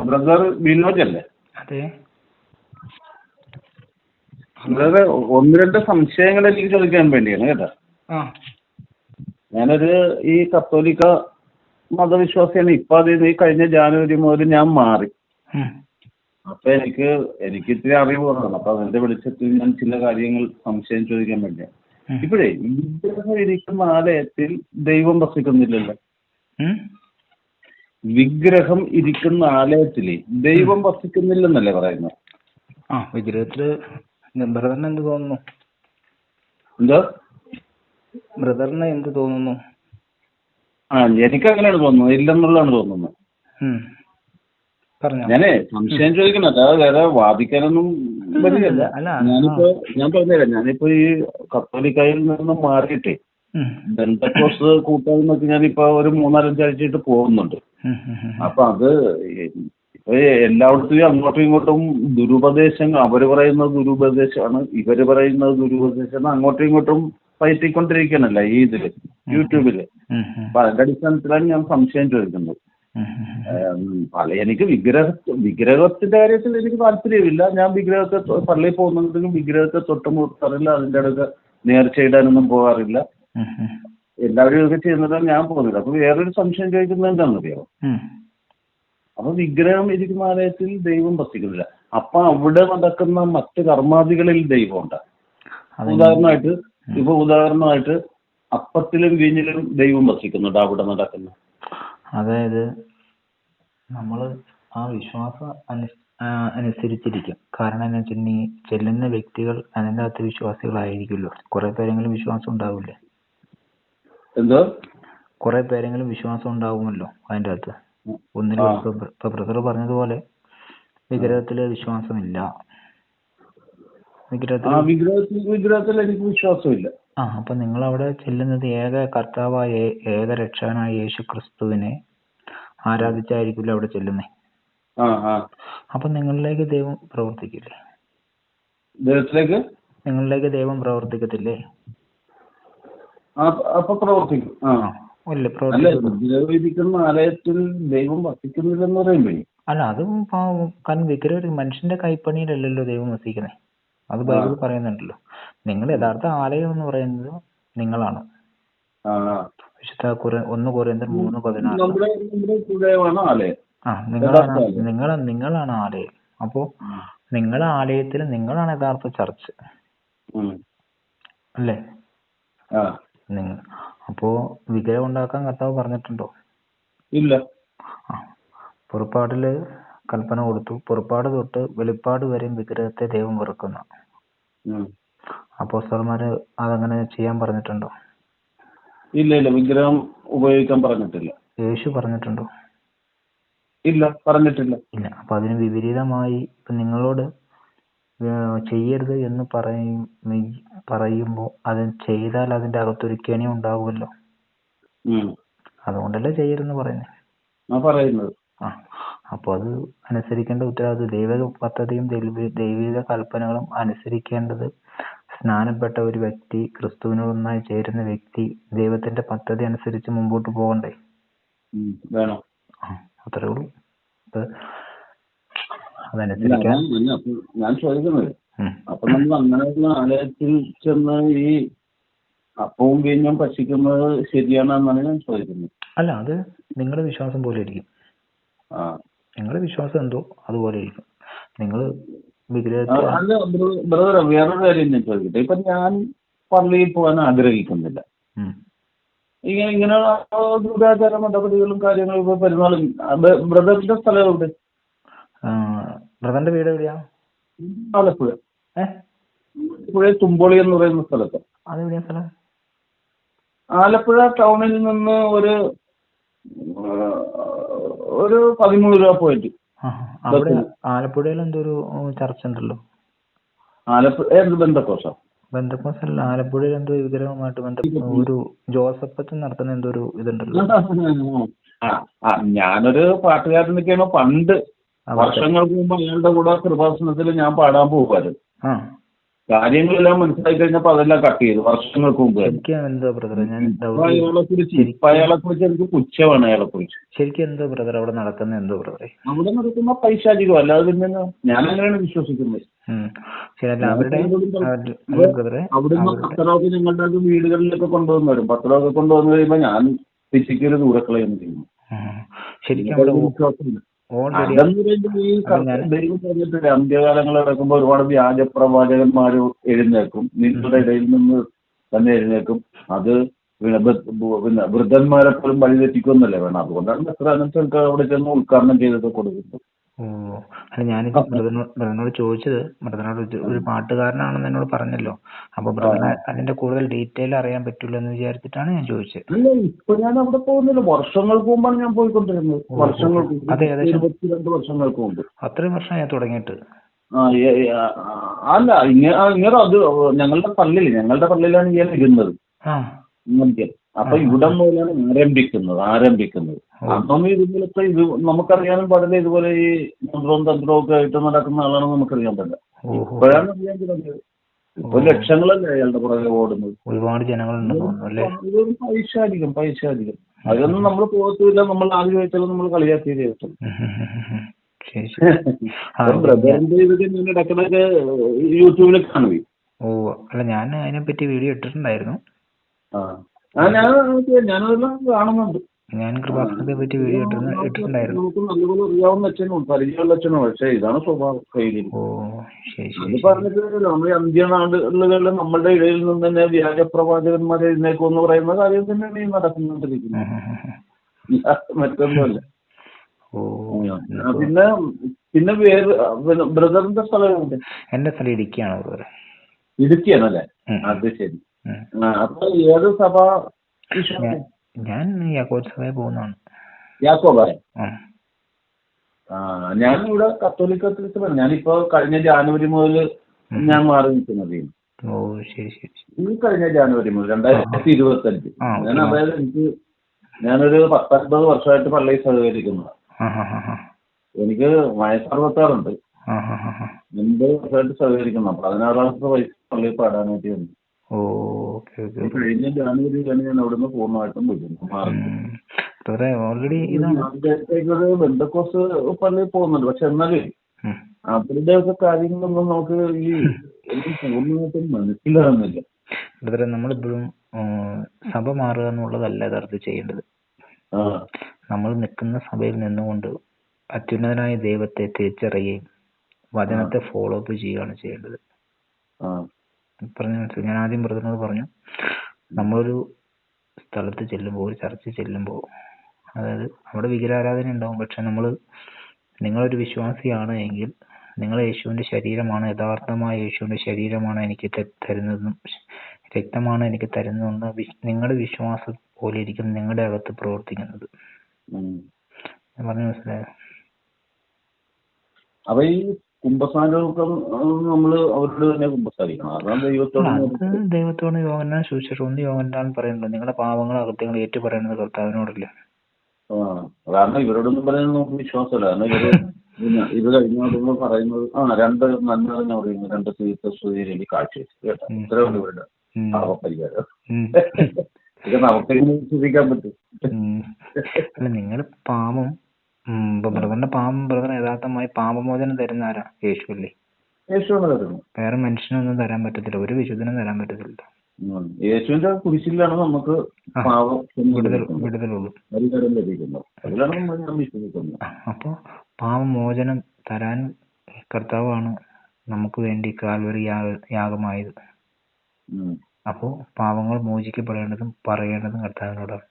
Brother Vinoj അല്ലേ? അതെ. Brother, ഒന്ന് രണ്ട് സംശയങ്ങൾ എനിക്ക് ചോദിക്കാൻ വേണ്ടിയാണ് കേട്ടോ. ഞാനൊരു ഈ കത്തോലിക്ക മതവിശ്വാസിയാണ്. ഇപ്പൊ അതിൽ ഈ കഴിഞ്ഞ ജാനുവരി മുതൽ ഞാൻ മാറി. അപ്പൊ എനിക്ക് ഇത്തിരി അറിവ് കുറവാണ്. അപ്പൊ അതിന്റെ വെളിച്ചത്തിൽ ഞാൻ ചില കാര്യങ്ങൾ സംശയം ചോദിക്കാൻ വേണ്ടിയാണ്. ഇപ്പോഴേ വിഗ്രഹം ഇരിക്കുന്ന ആലയത്തിൽ ദൈവം വസിക്കുന്നില്ലല്ലോ. വിഗ്രഹം ഇരിക്കുന്ന ആലയത്തില് ദൈവം വസിക്കുന്നില്ലെന്നല്ലേ പറയുന്നത്? വിഗ്രഹത്തില് ബ്രദറിന് എന്ത് തോന്നുന്നു? എന്തോ ബ്രദറിന് എന്ത് തോന്നുന്നു? എനിക്ക് അങ്ങനെയാണ് തോന്നുന്നത്, ഇല്ലെന്നുള്ളതാണ് തോന്നുന്നത്. ഞാനേ സംശയം ചോദിക്കണം, അല്ലാതെ വേറെ വാദിക്കാനൊന്നും വരികയല്ല. ഞാൻ പറഞ്ഞുതരാം. ഞാനിപ്പോ ഈ കത്തോലിക്കായിൽ നിന്ന് മാറിയിട്ടേ ബെന്തക്കോസ് കൂട്ടായ്മക്ക് ഞാനിപ്പോ ഒരു 3-4 ആഴ്ചയായിട്ട് പോകുന്നുണ്ട്. അപ്പൊ അത് ഇപ്പൊ എല്ലായിടത്തും അങ്ങോട്ടും ഇങ്ങോട്ടും ദുരുപദേശങ്ങൾ, അവര് പറയുന്നത് ദുരുപദേശമാണ്, ഇവര് പറയുന്നത് ദുരുപദേശമാണ്, അങ്ങോട്ടും ഇങ്ങോട്ടും പയറ്റിക്കൊണ്ടിരിക്കണല്ല ഈ ഇതില് യൂട്യൂബില്. അപ്പൊ അതിന്റെ അടിസ്ഥാനത്തിലാണ് ഞാൻ സംശയം ചോദിക്കുന്നത്. എനിക്ക് വിഗ്രഹത്തിന്റെ കാര്യത്തിൽ എനിക്ക് താല്പര്യമില്ല. ഞാൻ വിഗ്രഹത്തെ പള്ളിയിൽ പോകുന്നുണ്ടെങ്കിലും വിഗ്രഹത്തെ തൊട്ടുമുട്ടാറില്ല, അതിന്റെ അടുത്ത് നേർച്ചയിടാനൊന്നും പോകാറില്ല. എല്ലാവരും ഇതൊക്കെ ചെയ്യുന്നതാണ്, ഞാൻ പോകുന്നില്ല. അപ്പൊ വേറൊരു സംശയം ചോദിക്കുന്നത് എന്താണെന്നറിയാമോ? അപ്പൊ വിഗ്രഹം ഇരിക്കുന്ന ആലയത്തിൽ ദൈവം വസിക്കുന്നില്ല. അപ്പൊ അവിടെ നടക്കുന്ന മറ്റ് കർമാദികളിൽ ദൈവം ഉണ്ട്. ഉദാഹരണമായിട്ട് അപ്പത്തിലും വീഞ്ഞിലും ദൈവം വസിക്കുന്നുണ്ട് അവിടെ നടക്കുന്ന. അതായത് നമ്മള് ആ വിശ്വാസം അനുസരിച്ചിരിക്കും. കാരണം എന്താ വെച്ചിട്ടുണ്ടെങ്കിൽ ചെല്ലുന്ന വ്യക്തികൾ അതിൻ്റെ അകത്ത് വിശ്വാസികളായിരിക്കുമല്ലോ. കുറെ പേരെങ്കിലും വിശ്വാസം ഉണ്ടാവില്ലേ? എന്തോ കുറെ പേരെങ്കിലും വിശ്വാസം ഉണ്ടാവുമല്ലോ അതിൻ്റെ അകത്ത്. ഒന്നിലും ഇപ്പൊ ബ്രദർ പറഞ്ഞതുപോലെ വിഗ്രഹത്തില് വിശ്വാസമില്ല. വിഗ്രഹത്തിൽ എനിക്ക് വിശ്വാസമില്ല. അപ്പൊ നിങ്ങൾ അവിടെ ചെല്ലുന്നത് ഏക കർത്താവായ ഏക രക്ഷകനായ യേശു ക്രിസ്തുവിനെ ആരാധിച്ചായിരിക്കില്ല അവിടെ ചെല്ലുന്നേ. അപ്പൊ നിങ്ങളിലേക്ക് ദൈവം പ്രവർത്തിക്കില്ലേ? നിങ്ങളിലേക്ക് ദൈവം പ്രവർത്തിക്കത്തില്ലേ? അപ്പൊ പ്രവർത്തിക്കും. ആലയത്തിൽ ദൈവം വസിക്കുന്നില്ലെന്ന് പറയുമ്പോ അല്ല, അത് കാരണം വിഗ്രഹം മനുഷ്യന്റെ കൈപ്പണിയിലല്ലല്ലോ ദൈവം വസിക്കുന്നത്. അത് ബൈബിൾ പറയുന്നുണ്ടല്ലോ. നിങ്ങൾ യഥാർത്ഥ ആലയം എന്ന് പറയുന്നത് നിങ്ങളാണ്. വിശുദ്ധ 1 കൊരിന്ത്യർ 3:16. നിങ്ങളാണ് ആലയം. അപ്പോ നിങ്ങളെ ആലയത്തിൽ നിങ്ങളാണ് യഥാർത്ഥ ചർച്ച് അല്ലേ? അപ്പോ വിഗ്രഹം ഉണ്ടാക്കാൻ കർത്താവ് പറഞ്ഞിട്ടുണ്ടോ? ഇല്ല. പുറപ്പാടില് കൽപ്പന കൊടുത്തു. പുറപ്പാട് തൊട്ട് വെളിപ്പാട് വരെ വിഗ്രഹത്തെ ദൈവം വെറുക്കുന്നു. അപ്പോസ്തലന്മാര് അതങ്ങനെ ചെയ്യാൻ പറഞ്ഞിട്ടുണ്ടോ? ഇല്ല. വിഗ്രഹം ഉപയോഗിക്കാൻ പറഞ്ഞിട്ടില്ല. യേശു പറഞ്ഞിട്ടുണ്ടോ? ഇല്ല, പറഞ്ഞിട്ടില്ല. ഇല്ല. അപ്പൊ അതിന് വിപരീതമായി ഇപ്പൊ നിങ്ങളോട് ചെയ്യരുത് എന്ന് പറയുമ്പോ അത് ചെയ്താൽ അതിന്റെ അകത്തൊരു കെണി ഉണ്ടാവുമല്ലോ. അതുകൊണ്ടല്ലേ ചെയ്യരുതെന്ന് പറയുന്നത്. അപ്പൊ അത് അനുസരിക്കേണ്ട ഉത്തരവാദിത്വം, ദൈവിക പദ്ധതിയും ദൈവിക കൽപ്പനകളും അനുസരിക്കേണ്ടത് സ്നാനപ്പെട്ട ഒരു വ്യക്തി, ക്രിസ്തുവിനോട് ഒന്നായി ചേരുന്ന വ്യക്തി ദൈവത്തിന്റെ പദ്ധതി അനുസരിച്ച് മുമ്പോട്ട് പോകണ്ടേ? അത്രേ ഉള്ളൂ. അതനുസരിക്കാൻ ഞാൻ ചോദിക്കുന്നത്, അപ്പൊ നമ്മൾ അങ്ങനെയുള്ള ആലയത്തിൽ ചെന്ന് ഈ അപ്പവും വീഞ്ഞും ഭക്ഷിക്കുന്നത് ശരിയാണെന്നാണ് ഞാൻ ചോദിക്കുന്നത്. അല്ല, അത് നിങ്ങളുടെ വിശ്വാസം പോലെ ഇരിക്കും. നിങ്ങളുടെ വിശ്വാസം എന്തോ അതുപോലെ ഇരിക്കും. നിങ്ങള് ബ്രദർ, വേറൊരു കാര്യം ഞാൻ ചോദിക്കട്ടെ. ഇപ്പൊ ഞാൻ പള്ളിയിൽ പോകാൻ ആഗ്രഹിക്കുന്നില്ല. ഇങ്ങനെ ദുരാചാര നടപടികളും കാര്യങ്ങളും ഇപ്പൊ പെരുന്നാളും. ബ്രദറിന്റെ സ്ഥലം എവിടെ? ബ്രദറിന്റെ വീട് എവിടെയാ? ആലപ്പുഴ. തുമ്പോളി എന്ന് പറയുന്ന സ്ഥലത്ത്. അതെവിടെയാ സ്ഥലം? ആലപ്പുഴ ടൗണിൽ നിന്ന് ഒരു 13 രൂപ പോയിട്ട്. ആലപ്പുഴയിൽ എന്തൊരു ചർച്ച ഉണ്ടല്ലോ? ബന്ധക്കോസ് അല്ല, ആലപ്പുഴയിൽ എന്തോ വിഗ്രഹവുമായിട്ട് ബന്ധപ്പെട്ട ഒരു ജോസഫ് നടത്തുന്ന എന്തോ ഒരു ഇതുണ്ടല്ലോ. ഞാനൊരു പാട്ടുകാരനൊക്കെയാണ്. പണ്ട് വർഷങ്ങൾക്ക് മുമ്പ് അയാളുടെ കൂടെ കൃപാസനത്തിൽ ഞാൻ പാടാൻ പോകുമായിരുന്നു. കാര്യങ്ങളെല്ലാം മനസ്സിലാക്കി കഴിഞ്ഞപ്പോ അതെല്ലാം കട്ട് ചെയ്തു വർഷങ്ങൾക്ക് മുമ്പ് തന്നെ. ശരിക്കും എന്തോ ബ്രദറെ ഞാൻ അയാളെ കുറിച്ച് എനിക്ക് പുച്ഛമാണ് അയാളെ കുറിച്ച്. ശരിക്കും എന്തോ ബ്രദർ അവിടെ നടക്കുന്ന എന്തോ ബ്രദറെ? അവിടെ നടക്കുന്ന പൈശാചികം, അല്ലാതെ പിന്നെ ഞാൻ അങ്ങനെയാണ് വിശ്വസിക്കുന്നത്. അവിടുന്ന് പത്രമൊക്കെ ഞങ്ങളുടെ വീടുകളിലൊക്കെ കൊണ്ടുവന്ന് വരും. പത്രമൊക്കെ കൊണ്ടുവന്ന് കഴിയുമ്പോ ഞാൻ ഫിസിക്കൽ ഒരു ദൂരക്കളയൊന്നും ചെയ്യുന്നു. ശരിക്കും അതെന്ന് പറയുമ്പോൾ ഈ ദൈവം പറഞ്ഞിട്ടില്ല, അന്ത്യകാലങ്ങൾ നടക്കുമ്പോൾ ഒരുപാട് വ്യാജ പ്രവാചകന്മാർ എഴുന്നേക്കും, നിങ്ങളുടെ ഇടയിൽ നിന്ന് തന്നെ എഴുന്നേക്കും. അത് പിന്നെ വൃദ്ധന്മാരെ പോലും വഴിതെറ്റിക്കുമെന്നല്ലേ വേണം. അതുകൊണ്ടാണ് എത്ര അനുസരിച്ച് അവിടെ ചെന്ന് ഉദ്ഘാടനം ചെയ്തൊക്കെ കൊടുക്കുന്നത്. ഓ അല്ല, ഞാനിത് ബ്രദറിനോട് ചോദിച്ചത്, ബ്രദറിനോട് ഒരു പാട്ടുകാരനാണെന്ന് എന്നോട് പറഞ്ഞല്ലോ. അപ്പൊ ബ്രദറിന് അതിന്റെ കൂടുതൽ ഡീറ്റെയിൽ അറിയാൻ പറ്റൂല എന്ന് വിചാരിച്ചിട്ടാണ് ഞാൻ ചോദിച്ചത്. അല്ല, ഇപ്പൊ ഞാൻ അവിടെ പോകുന്നില്ല. വർഷങ്ങൾക്ക് മുമ്പാണ് ഞാൻ പോയിക്കൊണ്ടിരുന്നത്. വർഷങ്ങൾക്ക് 22 വർഷങ്ങൾക്ക് മുമ്പ്. അത്രയും വർഷം ഞാൻ തുടങ്ങിയിട്ട്. അല്ല, ഇങ്ങനെ അത് ഞങ്ങളുടെ പള്ളിയിലാണ് ഞാൻ ഇരുന്നത്. അപ്പൊ ഇവിടെ മുതലാണ് ആരംഭിക്കുന്നത്. അന്നൊന്നും ഇതുപോലത്തെ ഇത് നമുക്കറിയാനും പാടില്ല. ഇതുപോലെ ഈ മന്ത്രവും തന്ത്രവും ഒക്കെ ആയിട്ട് നടക്കുന്ന ആളാണെന്ന് നമുക്കറിയാൻ പാടില്ല. ഇപ്പോഴാണ് അറിയാൻ തുടങ്ങിയത്. ഇപ്പൊ ലക്ഷങ്ങളല്ലേ അയാളുടെ പുറകെ ഓടുന്നത്. ഒരുപാട് ജനങ്ങളുണ്ട്. പൈശാചികം അതൊന്നും നമ്മൾ പോകത്തില്ല. നമ്മൾ ആദ്യം ചോദിച്ചാലും നമ്മൾ കളിയാക്കി ചെയ്തിട്ടുള്ളൂ. ബ്രദറിന്റെ ഇതൊക്കെ ഞാൻ ഇടയ്ക്കിടയ്ക്ക് യൂട്യൂബിൽ കാണുവേ. ഓ അല്ല, ഞാൻ അതിനെപ്പറ്റി വീഡിയോ ഇട്ടിട്ടുണ്ടായിരുന്നു. ഞാനതെല്ലാം കാണുന്നുണ്ട്. ഞാൻ കൃപാസനത്തെ പറ്റി വീഡിയോ ഇട്ടിട്ടുണ്ടായിരുന്നു. നമുക്ക് നല്ലപോലെ അറിയാവുന്ന അച്ഛനും പരിചയമുള്ള അച്ഛനും. പക്ഷെ ഇതാണ് സ്വഭാവം കയ്യിൽ. അത് പറഞ്ഞിട്ട് നമ്മൾ ഈ അന്ത്യനാടുകളിൽ നമ്മളുടെ ഇടയിൽ നിന്ന് തന്നെ വ്യാജ പ്രവാചകന്മാരെ എഴുന്നേക്കും എന്ന് പറയുന്ന കാര്യം തന്നെയാണ് ഈ നടന്നുകൊണ്ടിരിക്കുന്നത്. മറ്റൊന്നുമല്ല. പിന്നെ വേറെ ബ്രദറിന്റെ സ്ഥലമുണ്ട്. എന്റെ സ്ഥലം ഇടുക്കിയാണ്. ഇടുക്കിയാണല്ലേ? അത് ശരി. അപ്പൊ ഏത് സഭ? ഞാൻ യാക്കോബ് സഭയിൽ പോകുന്നതാണ്. യാക്കോബായ? ഞാനിവിടെ കത്തോലിക്ക. ഞാനിപ്പോ കഴിഞ്ഞ ജാനുവരി മുതൽ ഞാൻ മാറി നിൽക്കുന്നത്. ഓ ശരി ശരി. ഈ കഴിഞ്ഞ ജാനുവരി മുതൽ 2025. ഞാൻ അതായത് ഞാനൊരു 10-50 വർഷമായിട്ട് പള്ളിയിൽ സഹകരിക്കുന്നു. എനിക്ക് വയസ്സ് 66 50 വർഷമായിട്ട് സഹകരിക്കുന്നു. 16 വയസ്സ് പള്ളിയിൽ പാടാനായിട്ട് വന്നു. കഴിഞ്ഞ ജാനുവരിയിലാണ് ഞാൻ അവിടുന്ന് പൂർണ്ണമായിട്ടും ബന്ധക്കോസ് പള്ളിയിൽ പോകുന്നുണ്ട്. പക്ഷെ എന്നാലും അവരുടെ ഒക്കെ കാര്യങ്ങളൊന്നും നമുക്ക് ഈ പൂർണ്ണമായിട്ടും മനസ്സിലാകുന്നില്ല. നമ്മളിപ്പോഴും സഭ മാറുക എന്നുള്ളതല്ല യഥാർത്ഥത്തിൽ ചെയ്യേണ്ടത്. നമ്മൾ നിൽക്കുന്ന സഭയിൽ നിന്നുകൊണ്ട് അത്യുന്നതനായ ദൈവത്തെ തിരിച്ചറിയുകയും വചനത്തെ ഫോളോ അപ്പ് ചെയ്യുകയാണ് ചെയ്യേണ്ടത്. ഞാൻ ആദ്യം ബ്രദറിനോട് പറഞ്ഞു, നമ്മളൊരു സ്ഥലത്ത് ചെല്ലുമ്പോൾ, ഒരു ചർച്ചിൽ ചെല്ലുമ്പോൾ, അതായത് അവിടെ വിഗ്രഹാരാധന ഉണ്ടാവും. പക്ഷെ നിങ്ങളൊരു വിശ്വാസിയാണ് എങ്കിൽ നിങ്ങൾ യേശുവിന്റെ ശരീരമാണ്, യഥാർത്ഥമായ യേശുവിന്റെ ശരീരമാണ് എനിക്ക് തരുന്നതെന്നും രക്തമാണ് എനിക്ക് തരുന്നതെന്ന് നിങ്ങളുടെ വിശ്വാസം പോലെ ഇരിക്കും നിങ്ങളുടെ അകത്ത് പ്രവർത്തിക്കുന്നത്. ഞാൻ പറഞ്ഞു മനസ്സിലായോ? അപ്പൊ ഈ കുമ്പസാരമൊക്കെ നമ്മള് അവരോട് തന്നെ കുമ്പസാരിക്കണം. അതാണ് ദൈവത്തോട് യോഹന്നാൻ സുവിശേഷം യോഹന്നാൻ പറയുന്നുണ്ട്, നിങ്ങളുടെ പാവങ്ങൾ അകത്യങ്ങൾ ഏറ്റു പറയുന്നത് കർത്താവിനോടല്ലേ. കാരണം ഇവരോടൊന്നും പറയുന്നത് നമുക്ക് വിശ്വാസമല്ല. കാരണം ഇത് കഴിഞ്ഞ പറയുന്നത് 2 നന്മ തന്നെ പറയുന്നു, 2 തീർത്ഥ കാഴ്ച കേട്ടോ. ഇത്രയുണ്ട് ഇവരുടെ പാവപരിഹാരം. ഇത് നമുക്കെങ്ങനെ വിശ്വസിക്കാൻ പറ്റും? അല്ല, നിങ്ങളുടെ പാപം ബ്രദറിന്റെ പാപം ബ്രദറിന് യഥാർത്ഥമായി പാപമോചനം തരുന്ന ആരാ? യേശു അല്ലേ? യേശുവാണ് തരുന്നത്. വേറെ മനുഷ്യനൊന്നും തരാൻ പറ്റത്തില്ല, ഒരു വിശുദ്ധനും തരാൻ പറ്റത്തില്ല. യേശുവിന്റെ കുരിശിലാണ് നമുക്ക് വിടുതലുള്ളൂ. അപ്പൊ പാപമോചനം തരാൻ കർത്താവാണ് നമുക്ക് വേണ്ടി കാൽവരി യാഗമായത്. അപ്പോ പാപങ്ങൾ മോചിക്കപ്പെടേണ്ടതും പറയേണ്ടതും കർത്താവിനോടാണ്.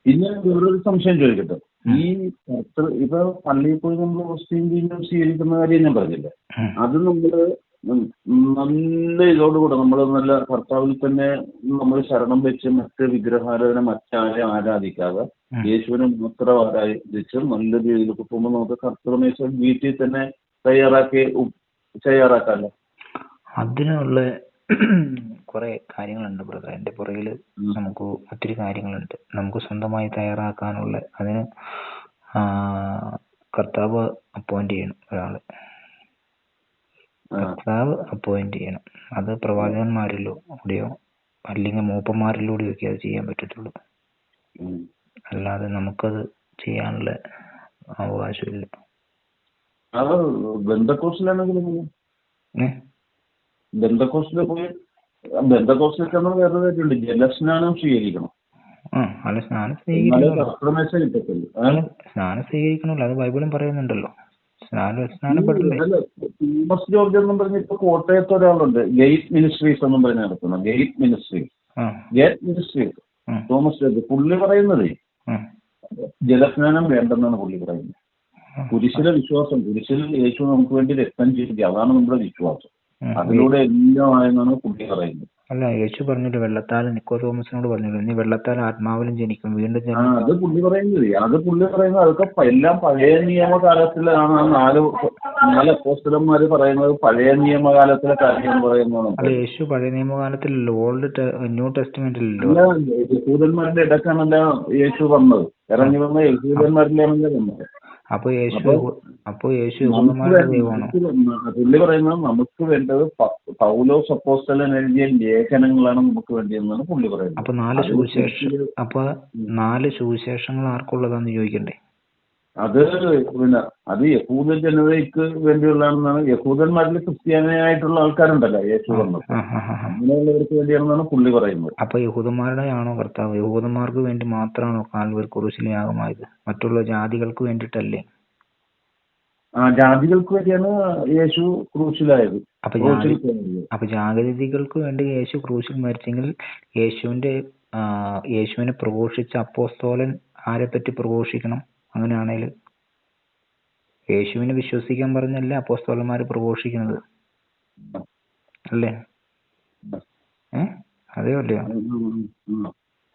പിന്നെ വേറൊരു സംശയം ചോദിക്കട്ടെ. ഈ ഇപ്പൊ പള്ളിയിൽ പോയി നമ്മൾ ക്രിസ്ത്യൻ ജീവിതം സ്വീകരിക്കുന്ന കാര്യം ഞാൻ പറഞ്ഞില്ലേ, അത് നമ്മള് നല്ല ഇതോടുകൂടെ നമ്മൾ നല്ല കർത്താവിൽ തന്നെ നമ്മൾ ശരണം വെച്ച് മറ്റ് വിഗ്രഹാരാധന മറ്റാരെ ആരാധിക്കാതെ യേശുവിനെ മാത്രം ആരാധിച്ച് നല്ല രീതിയിൽ പോകുമ്പോൾ നമുക്ക് കർത്തൃമേശ വീട്ടിൽ തന്നെ തയ്യാറാക്കാമല്ലോ. അതിനുള്ള കുറെ കാര്യങ്ങളുണ്ട് ബ്രദർ. എന്റെ പുറകില് നമുക്ക് ഒത്തിരി കാര്യങ്ങളുണ്ട് നമുക്ക് സ്വന്തമായി തയ്യാറാക്കാനുള്ള. അതിന് കർത്താവ് അപ്പോയിന്റ് ചെയ്യണം ഒരാള്. കർത്താവ് അപ്പോയിന്റ് ചെയ്യണം. അത് പ്രവാചകന്മാരിലൂടെയോ അല്ലെങ്കിൽ മൂപ്പന്മാരിലൂടെയോ ഒക്കെ അത് ചെയ്യാൻ പറ്റത്തുള്ളൂ. അല്ലാതെ നമുക്കത് ചെയ്യാനുള്ള അവകാശമില്ല. ജലസ്നാനം സ്വീകരിക്കണം. സ്നാനം സ്വീകരിക്കണമല്ലോ, അത് ബൈബിളും പറയുന്നുണ്ടല്ലോ. സ്നാനപ്പെട്ടില്ലേ? തോമസ് ജോർജ് എന്നും പറഞ്ഞ ഇപ്പൊ കോട്ടയത്ത് ഒരാളുണ്ട്, ഗേറ്റ് മിനിസ്ട്രീസ് എന്നും പറഞ്ഞ് നടത്തുന്ന ഗേറ്റ് മിനിസ്ട്രീസ്. തോമസ് ജോർജ് പുള്ളി പറയുന്നത് ജലസ്നാനം വേണ്ടെന്നാണ് പുള്ളി പറയുന്നത്. കുരിശിലെ വിശ്വാസം, കുരിശിൽ യേശു നമുക്ക് വേണ്ടി രക്തം ചെയ്തു, അതാണ് നമ്മുടെ വിശ്വാസം, അതിലൂടെ എല്ലാം ആയെന്നാണ് പുള്ളി പറയുന്നത്. അല്ല, യേശു പറഞ്ഞില്ല വെള്ളത്താൽ, നിക്കോദോമസിനോട് പറഞ്ഞില്ല നീ വെള്ളത്താൽ ആത്മാവിലും ജനിക്കും, വീണ്ടും ജനിക്കും. അത് പുള്ളി പറയുന്നത് അതൊക്കെ എല്ലാം പഴയ നിയമകാലത്തിലാണ്. നാല് അപ്പോസ്തലന്മാര് പറയുന്നത് പഴയ നിയമകാലത്തിലെ കാര്യം പറയുന്നതാണ്. അല്ല, യേശു പഴയ നിയമകാലത്തിലല്ലോ, ന്യൂ ടെസ്റ്റ്മെന്റിലല്ലോ. യഹൂദന്മാരുടെ ഇടക്കാണല്ല യേശു വന്നത്, ഇറങ്ങി വന്ന യഹൂദന്മാരിലാണല്ലോ വന്നത്. അപ്പൊ യേശു യഹൂദന്മാരുടെ ദൈവമാണോ? പുള്ളി പറയുന്നത് നമുക്ക് വേണ്ടത് പൗലോസ് അപ്പോസ്തലൻ എഴുതിയ ലേഖനങ്ങളാണ് നമുക്ക് വേണ്ടിയെന്നാണ് പുള്ളി പറയുന്നത്. അപ്പൊ നാല് സുവിശേഷങ്ങൾ ആർക്കുള്ളതാന്ന് ചോദിക്കണ്ടേ? അത് യഹൂദ ജനതയ്ക്ക് വേണ്ടിയുള്ളതാണെന്നാണ്. യഹൂദന്മാരിൽ ക്രിസ്ത്യാനിയായിട്ടുള്ള ആൾക്കാരുണ്ടല്ലോ യേശു വന്നത്, അങ്ങനെയുള്ളവർക്ക് വേണ്ടിയാണെന്നാണ് പുള്ളി പറയുന്നത്. അപ്പൊ യഹൂദന്മാരുടെ ആണോ കർത്താവ്? യഹൂദന്മാർക്ക് വേണ്ടി മാത്രമാണോ കാൽവരി ക്രൂശിൽ യാഗമായത്? മറ്റുള്ള ജാതികൾക്ക് വേണ്ടിയിട്ടല്ലേ? ജാതികൾക്ക് വേണ്ടിയാണ് യേശു ക്രൂശിലായത്. അപ്പൊ ജാതികൾക്ക് വേണ്ടി യേശു ക്രൂശിൽ മരിച്ചെങ്കിൽ യേശുവിനെ പ്രഘോഷിച്ച അപ്പോസ്തലൻ ആരെ പറ്റി പ്രഘോഷിക്കണം? അങ്ങനെയാണെങ്കിൽ യേശുവിനെ വിശ്വസിക്കാൻ പറഞ്ഞല്ലേ അപ്പോസ്തലന്മാര് പ്രഘോഷിക്കുന്നത്, അല്ലേ? അതെയോ അല്ലയോ?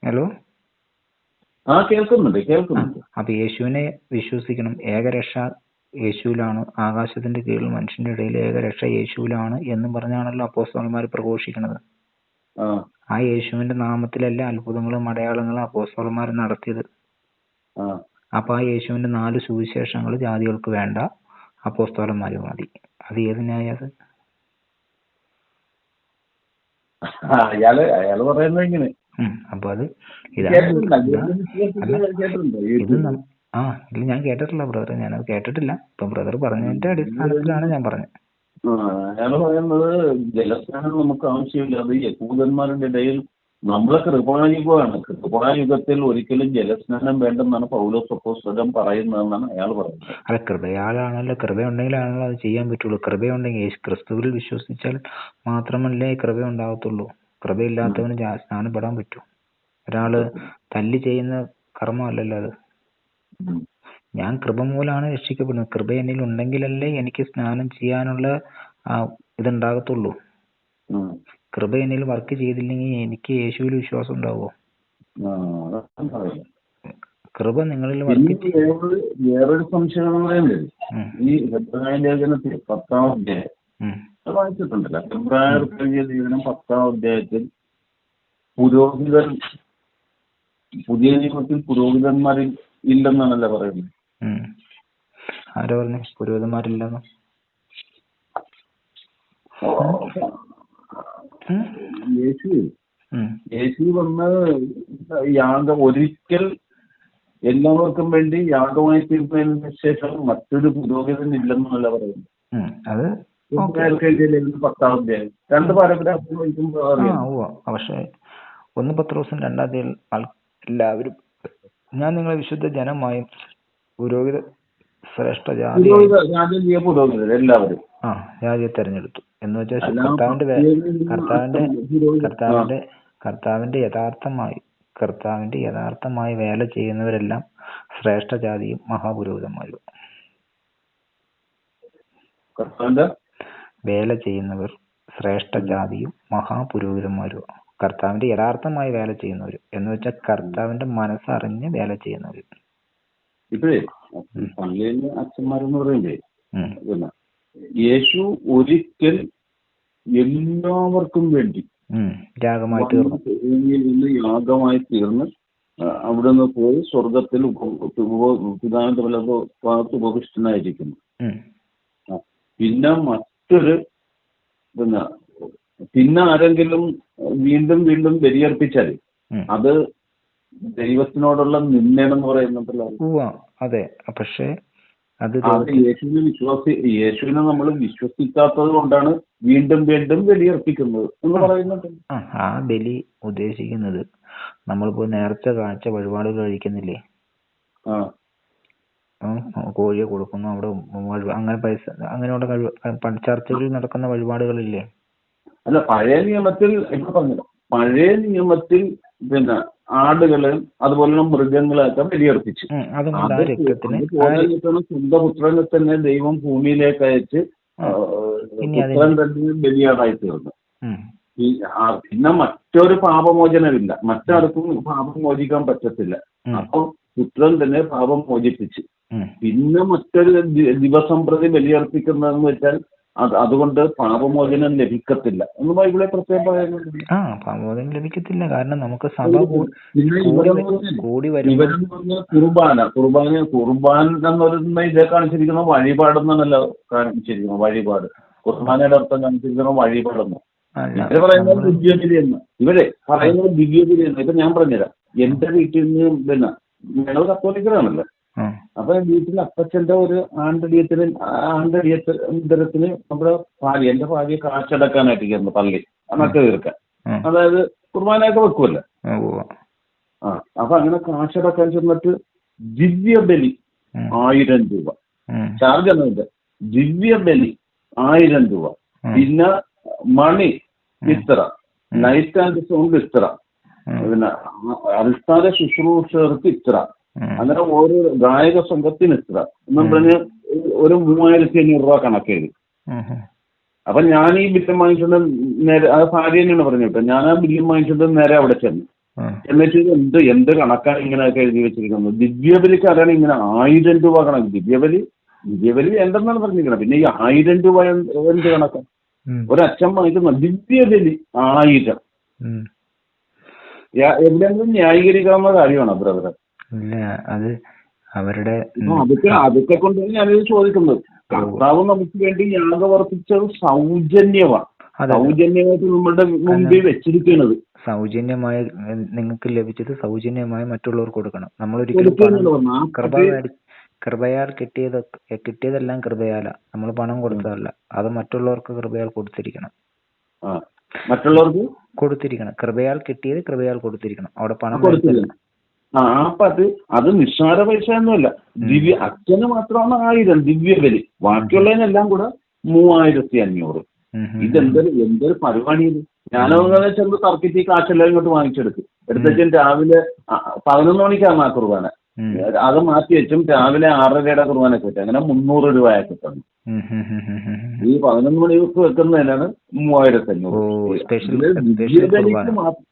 ഹലോ, കേൾക്കുന്നുണ്ട്. അപ്പൊ യേശുവിനെ വിശ്വസിക്കണം. ഏകരക്ഷ യേശുവിലാണ്, ആകാശത്തിന്റെ കീഴിൽ മനുഷ്യന്റെ ഇടയിൽ ഏകരക്ഷ യേശുവിലാണ് എന്ന് പറഞ്ഞാണല്ലോ അപ്പോസ്തലന്മാർ പ്രഘോഷിക്കുന്നത്. ആ യേശുവിന്റെ നാമത്തിലല്ല അത്ഭുതങ്ങളും അടയാളങ്ങളും അപ്പോസ്തലന്മാർ നടത്തിയത്. അപ്പൊ ആ യേശുവിന്റെ 4 സുവിശേഷങ്ങൾ ജാതികൾക്ക് വേണ്ട, അപ്പോസ്തലന്മാര് മതി. അത് ഏത് ന്യായത്? അയാള് പറയുന്നത് ഇങ്ങനെ. അപ്പൊ അത് ഇത് ഞാൻ കേട്ടിട്ടില്ല ബ്രദറെ, ഞാനത് കേട്ടിട്ടില്ല. ഇപ്പൊ ബ്രദർ പറഞ്ഞതിന്റെ അടിസ്ഥാനത്തിലാണ് ഞാൻ പറഞ്ഞത്. അയാള് പറയുന്നത് ജലസ്നാനം നമുക്ക് ആവശ്യമില്ല, അത് യഹൂദന്മാരുടെ ഇടയിൽ നമ്മളെ കൃപായുഗമാണ്, കൃപായുഗത്തിൽ ഒരിക്കലും ജലസ്നാനം വേണ്ടെന്നാണ് പൗലോസ് അപ്പോസ്തലൻ പറയുന്നതെന്നാണ് അയാൾ പറയുന്നത്. അല്ല, കൃപയാളാണല്ലോ, കൃപയുണ്ടെങ്കിലാണല്ലോ അത് ചെയ്യാൻ പറ്റുള്ളൂ. കൃപയുണ്ടെങ്കിൽ ക്രിസ്തുവിൽ വിശ്വസിച്ചാൽ മാത്രമല്ലേ കൃപ ഉണ്ടാകത്തുള്ളൂ. കൃപയില്ലാത്തവന് സ്നാനപ്പെടാൻ പറ്റൂ? ഒരാള് തല്ലി ചെയ്യുന്ന കർമ്മമല്ലല്ലോ അത്. ഞാൻ കൃപ മൂലമാണ് രക്ഷിക്കപ്പെടുന്നത്. കൃപ എന്നിൽ ഉണ്ടെങ്കിലല്ലേ എനിക്ക് സ്നാനം ചെയ്യാനുള്ള ഇതുണ്ടാകത്തുള്ളൂ. കൃപ എന്നിൽ വർക്ക് ചെയ്തില്ലെങ്കിൽ എനിക്ക് യേശുവിൽ വിശ്വാസം ഉണ്ടാവുമോ? കൃപ നിങ്ങളിൽ വർക്ക്. വേറൊരു സംശയം പറയുന്നത് ഈ ഹെബ്രായ ലേഖനത്തിൽ 10-ാം അധ്യായം വായിച്ചിട്ടുണ്ടല്ലോ. ഹെബ്രായർക്ക് എഴുതിയ ലേഖനം 10-ാം അധ്യായത്തിൽ പുരോഹിതൻ, പുതിയ നിയമത്തിൽ പുരോഹിതന്മാരിൽ ഇല്ലെന്നാണല്ലോ പറയുന്നത്. ആരാ പറഞ്ഞു പുരോഹിതന്മാരില്ലെന്ന്? യേശു വന്ന് ഒരിക്കൽ എല്ലാവർക്കും വേണ്ടി യാഗമായി തീർന്നതിന് ശേഷം മറ്റൊരു പുരോഹിതൻ ഇല്ലെന്നല്ല പറയുന്നത്. അത് 10-ാം അധ്യായം 2 പാരഗ്രാഫ് വായിക്കുമ്പോൾ. പക്ഷേ 1 പത്രോസ് 2-ാം അധ്യായം എല്ലാവരും ഞാൻ നിങ്ങളെ വിശുദ്ധ ജനമായും പുരോഹിത ശ്രേഷ്ഠ എല്ലാവരും ജാതിയെ തെരഞ്ഞെടുത്തു എന്ന് വെച്ചാൽ കർത്താവിന്റെ യഥാർത്ഥമായി വേല ചെയ്യുന്നവരെല്ലാം ശ്രേഷ്ഠ ജാതിയും മഹാപുരോഹിതന്മാരും. വേല ചെയ്യുന്നവർ ശ്രേഷ്ഠ ജാതിയും മഹാപുരോഹിതന്മാരും. കർത്താവിന്റെ യഥാർത്ഥമായി വേല ചെയ്യുന്നവർ എന്ന് വെച്ചാൽ കർത്താവിന്റെ മനസ്സറിഞ്ഞ് വേല ചെയ്യുന്നവർ. ഇപ്പഴേ പള്ളിയിലെ അച്ഛന്മാരെന്ന് പറയുമ്പേ യേശു ഒരിക്കൽ എല്ലാവർക്കും വേണ്ടി യാഗമായി തീർന്ന് അവിടെ നിന്ന് പോയി സ്വർഗത്തിൽ പിതാവിന്റെ വലഭാഗത്ത് ഉപവിഷ്ടനായിരിക്കുന്നു. പിന്നെ മറ്റൊരു പിന്നെ പിന്നെ ആരെങ്കിലും വീണ്ടും വീണ്ടും ബലിയർപ്പിച്ചാൽ അത് ദൈവത്തിനോടുള്ള നിന്ദയെന്ന് പറയുന്നുണ്ടല്ലോ. അതെ, പക്ഷേ അത് യേശുവിനെ നമ്മൾ വിശ്വസിക്കാത്തത് കൊണ്ടാണ് വീണ്ടും വീണ്ടും ബലിയർപ്പിക്കുന്നത് എന്ന് പറയുന്നുണ്ട്. ആ ബലി ഉദ്ദേശിക്കുന്നത് നമ്മളിപ്പോ നേർച്ച കാഴ്ച വഴിപാടുകൾ കഴിക്കുന്നില്ലേ, കോഴിയെ കൊടുക്കുന്നു, അവിടെ അങ്ങനെ പൈസ അങ്ങനെയുള്ള ചർച്ചകളിൽ നടക്കുന്ന വഴിപാടുകളില്ലേ? അല്ല, പഴയ നിയമത്തിൽ ഇപ്പൊ പറഞ്ഞില്ല, പഴയ നിയമത്തിൽ പിന്നെ ആടുകളെ അതുപോലെ മൃഗങ്ങളെയൊക്കെ ബലിയർപ്പിച്ചു. സ്വന്തം പുത്രനെ തന്നെ ദൈവം ഭൂമിയിലേക്ക് അയച്ച് പുത്രൻ തന്നെ ബലിയാടായി തീർന്നു. പിന്നെ മറ്റൊരു പാപമോചനമില്ല, മറ്റാർക്കും പാപം മോചിക്കാൻ പറ്റത്തില്ല. അപ്പൊ പുത്രൻ തന്നെ പാപം മോചിപ്പിച്ച് പിന്നെ മറ്റൊരു ദിവസം പ്രതി ബലിയർപ്പിക്കുന്നതെന്ന് വെച്ചാൽ അതുകൊണ്ട് പാപമോചനം ലഭിക്കത്തില്ല എന്ന് ബൈബിളെ പ്രത്യേകം പറയുന്നുണ്ട്. പാപമോചനം ലഭിക്കത്തില്ല, കാരണം നമുക്ക് സഭ കുർബാൻ എന്നൊരു ഇതേ കാണിച്ചിരിക്കുന്ന വഴിപാടെന്നാണല്ലോ കാണിച്ചിരിക്കുന്നത്. വഴിപാട്, കുർബാനയുടെ അർത്ഥം കാണിച്ചിരിക്കുന്ന വഴിപാടെന്ന്. ഇവര് പറയുന്നത് ദിവ്യബലി എന്ന്. ഇവരെ പറയുന്നത് ദിവ്യബലി എന്ന്. ഇപ്പൊ ഞാൻ പറഞ്ഞുതരാം, എന്റെ വീട്ടിൽ നിന്ന് പിന്നെ ഞങ്ങൾ കത്തോലിക്കരാണല്ലോ. അപ്പൊ വീട്ടിൽ അപ്പച്ചന്റെ ഒരു ആണ്ടടിയത്തിന് നമ്മുടെ ഭാര്യ, എന്റെ ഭാര്യ കാശടക്കാനായിട്ടിരിക്കുന്നു പള്ളി അന്നൊക്കെ തീർക്കാൻ, അതായത് കുർബാനയൊക്കെ വെക്കുമല്ലോ. അപ്പൊ അങ്ങനെ കാശടക്കാൻ ചെന്നിട്ട് ദിവ്യബലി 1000 രൂപ ചാർജ് ഒന്നുമില്ല. ദിവ്യബലി 1000 രൂപ, പിന്നെ മണി ഇത്ര, ലൈറ്റ് ആൻഡ് സൗണ്ട് ഇത്ര, പിന്നെ അടിസ്ഥാന ശുശ്രൂഷകർക്ക് ഇത്ര, അങ്ങനെ ഓരോ ഗായക സംഘത്തിന് ഇത്ര എന്നും പറഞ്ഞ് ഒരു 3500 രൂപ കണക്ക് എഴുതി. അപ്പൊ ഞാൻ ഈ ബില്ലും വാങ്ങിച്ചിട്ട് നേരെ, അത് ഭാര്യ തന്നെയാണ് പറഞ്ഞു കേട്ടോ, ഞാൻ ആ ബില്ലും വാങ്ങിച്ചിട്ട് നേരെ അവിടെ ചെന്നു. എന്നിട്ട് എന്ത് കണക്കാണ് ഇങ്ങനെയൊക്കെ എഴുതി വെച്ചിരിക്കുന്നത്. ദിവ്യബലിക്കാരാണ് ഇങ്ങനെ 1000 രൂപ കണക്ക്. ദിവ്യബലി എന്തെന്നാണ് പറഞ്ഞിരിക്കുന്നത്. പിന്നെ ഈ 1000 രൂപ എന്ത് കണക്കാണ്? ഒരച്ഛൻ വാങ്ങിക്കുന്ന ദിവ്യബലി 1000 എവിടെയെങ്കിലും ന്യായീകരിക്കാവുന്ന കാര്യമാണ് ബ്രദറെ. അത് അവരുടെ അതൊക്കെ കൊണ്ട് ഞാനിത് ചോദിക്കുന്നത്. കർത്താവ് നമുക്ക് വേണ്ടി യാഗവർത്തിച്ചത് സൗജന്യമാണ്. സൗജന്യമായിട്ട് നമ്മളുടെ മുമ്പിൽ വെച്ചിരിക്കുന്നത്. സൗജന്യമായി നിങ്ങൾക്ക് ലഭിച്ചത് സൗജന്യമായി മറ്റുള്ളവർക്ക് കൊടുക്കണം. നമ്മളൊരിക്കലും കൃപയാൽ കിട്ടിയതെല്ലാം കൃപയാല, നമ്മൾ പണം കൊടുത്തതല്ല. അത് മറ്റുള്ളവർക്ക് കൃപയാൽ കൊടുത്തിരിക്കണം. കൃപയാൽ കിട്ടിയത് കൃപയാൽ കൊടുത്തിരിക്കണം. അവിടെ പണം കൊടുത്തില്ല. അപ്പൊ അത് നിസ്സാര പൈസ ഒന്നുമല്ല. അച്ഛന് മാത്രമാണ് 1000 ദിവ്യബലി, ബാക്കിയുള്ളതിനെല്ലാം കൂടെ 3500. എന്തൊരു പരിപാടി ഇത്. ഞാനങ്ങനെ ചെന്ന് തർക്കിച്ച് കാശെല്ലാം ഇങ്ങോട്ട് എടുത്തേച്ചും രാവിലെ 11 മണിക്കാണ് ആ കുർബാന. അത് മാറ്റി വെച്ചും രാവിലെ 6:30 കുർബാനൊക്കെ വെച്ചു. അങ്ങനെ 300 രൂപയൊക്കെ തന്നു. ഈ 11 മണിക്ക് വെക്കുന്നതിനാണ് 3500. ദിവ്യബലിക്ക് മാത്രം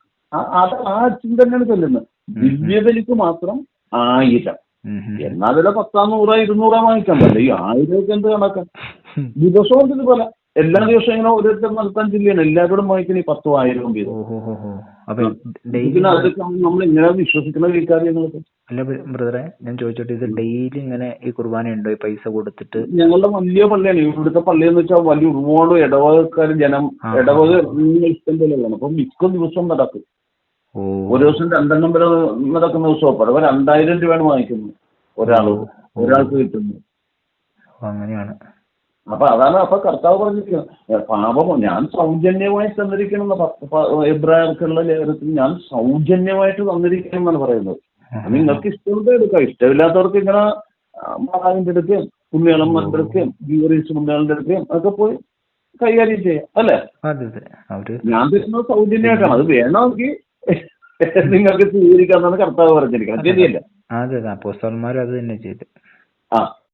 അത് ആ അച്ഛൻ തന്നെയാണ് ചെല്ലുന്നത്. ദിവ്യബലിക്ക് മാത്രം 1000. എന്നാലും 100, 200 വാങ്ങിക്കാൻ പറ്റില്ല. ഈ 1000 എന്ത് കണക്കാൻ? ദിവസവും ഇതുപോലെ എല്ലാ ദിവസവും ഇങ്ങനെ ഓരോരുത്തർ നടത്താൻ ജില്ലയാണ്. എല്ലാവരോടും വാങ്ങിക്കണേ 10,000, 1000 വീതം. അതൊക്കെ നമ്മൾ ഇങ്ങനെ വിശ്വസിക്കുന്ന ഈ കാര്യങ്ങളൊക്കെ. അല്ല ബ്രദറെ, ഞാൻ ചോദിച്ചോട്ടെ, ഇത് ഡെയിലി ഇങ്ങനെ ഈ കുർബാന ഉണ്ടോ ഈ പൈസ കൊടുത്തിട്ട്? ഞങ്ങളുടെ വലിയ പള്ളിയാണ്. ഇവിടുത്തെ പള്ളിയെന്ന് വെച്ചാൽ വലിയ ഒരുപാട് ഇടവകക്കാർ ഇടവക ഇഷ്ടം പോലെയാണ്. അപ്പൊ മിക്ക ദിവസവും നടക്കും. ഒരു ദിവസം 2 എണ്ണം വരെ നടക്കുന്ന ദിവസം അപ്പൊ 2000 രൂപയാണ് വാങ്ങിക്കുന്നത് ഒരാൾക്ക് കിട്ടുന്നു. അങ്ങനെയാണ്. അപ്പൊ അതാണ് അപ്പൊ കർത്താവ് പറഞ്ഞിരിക്കുന്നത്, പാപമോ ഞാൻ സൗജന്യമായി തന്നിരിക്കണം. എബ്രായർക്കുള്ള ലേഖനത്തിൽ ഞാൻ സൗജന്യമായിട്ട് തന്നിരിക്കണം എന്നാണ് പറയുന്നത്. നിങ്ങൾക്ക് ഇഷ്ടമുണ്ട് എടുക്കാം, ഇഷ്ടമില്ലാത്തവർക്ക് ഇങ്ങനെ മാതാവിന്റെ അടുക്കുകയും പുണ്യാളന്മാരുടെ അടുക്കുകയും ഗീവറീസ് പുണ്യാളിന്റെ അടുക്കുകയും ഒക്കെ പോയി കൈകാര്യം ചെയ്യാം, അല്ലേ? ഞാൻ തരുന്നത് സൗജന്യമായിട്ടാണ്. അത് വേണമെങ്കിൽ നിങ്ങൾക്ക് സ്വീകരിക്കാന്നാണ് കർത്താവ് പറഞ്ഞിരിക്കുന്നത്. ശരിയല്ല? അത് തന്നെ ചെയ്ത്.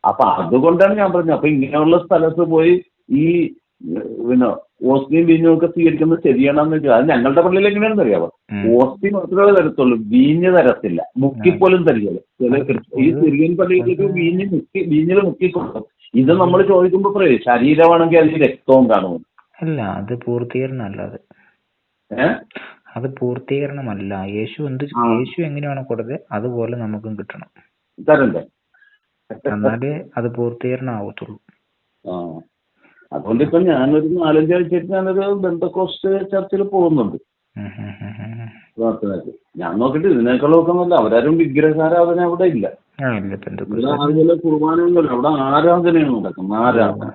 അപ്പൊ അതുകൊണ്ടാണ് ഞാൻ പറഞ്ഞത്. അപ്പൊ ഇങ്ങനെയുള്ള സ്ഥലത്ത് പോയി ഈ പിന്നെ ഓസ്തിയും വീഞ്ഞും ഒക്കെ സ്വീകരിക്കുന്നത് ശരിയാണെന്ന് വെച്ചാൽ അത് ഞങ്ങളുടെ പള്ളിയിൽ എങ്ങനെയാണെന്ന് അറിയാമോ? ഓസ്തി മാത്രമേ തരത്തുള്ളൂ, വീഞ്ഞ് തരത്തില്ല, മുക്കിപ്പോലും തരികയില്ല. ഈ സിറിയൻ പള്ളിയിലേക്ക് വീഞ്ഞിൽ മുക്കിക്കൊള്ളും. ഇത് നമ്മൾ ചോദിക്കുമ്പോ പറയും ശരീരമാണെങ്കിൽ അതിൽ രക്തവും കാണുമോ? അല്ല, അത് പൂർത്തീകരണമല്ല. അത് പൂർത്തീകരണമല്ല. യേശു എങ്ങനെയാണോ കൊടുത്തത് അതുപോലെ നമുക്കും കിട്ടണം. തരണ്ടേ? എന്നാലേ അത് പൂർത്തീകരണം ആവത്തുള്ളൂ. അതുകൊണ്ട് ഇപ്പൊ ഞാനൊരു 4-5 ആഴ്ചയായിട്ട് ഞാനൊരു ബെന്തക്കോസ്റ്റ് ചർച്ചിൽ പോകുന്നുണ്ട് പ്രാർത്ഥനയ്ക്ക്. ഞാൻ നോക്കിട്ട് ഇതിനേക്കാളൊക്കെ ഒന്നുമല്ല, അവരാരും വിഗ്രഹാരാധന അവിടെ ഇല്ല. അതുപോലെ കുർബാനയൊന്നുമില്ല, അവിടെ ആരാധനയാണ് നടക്കുന്നത്, ആരാധന.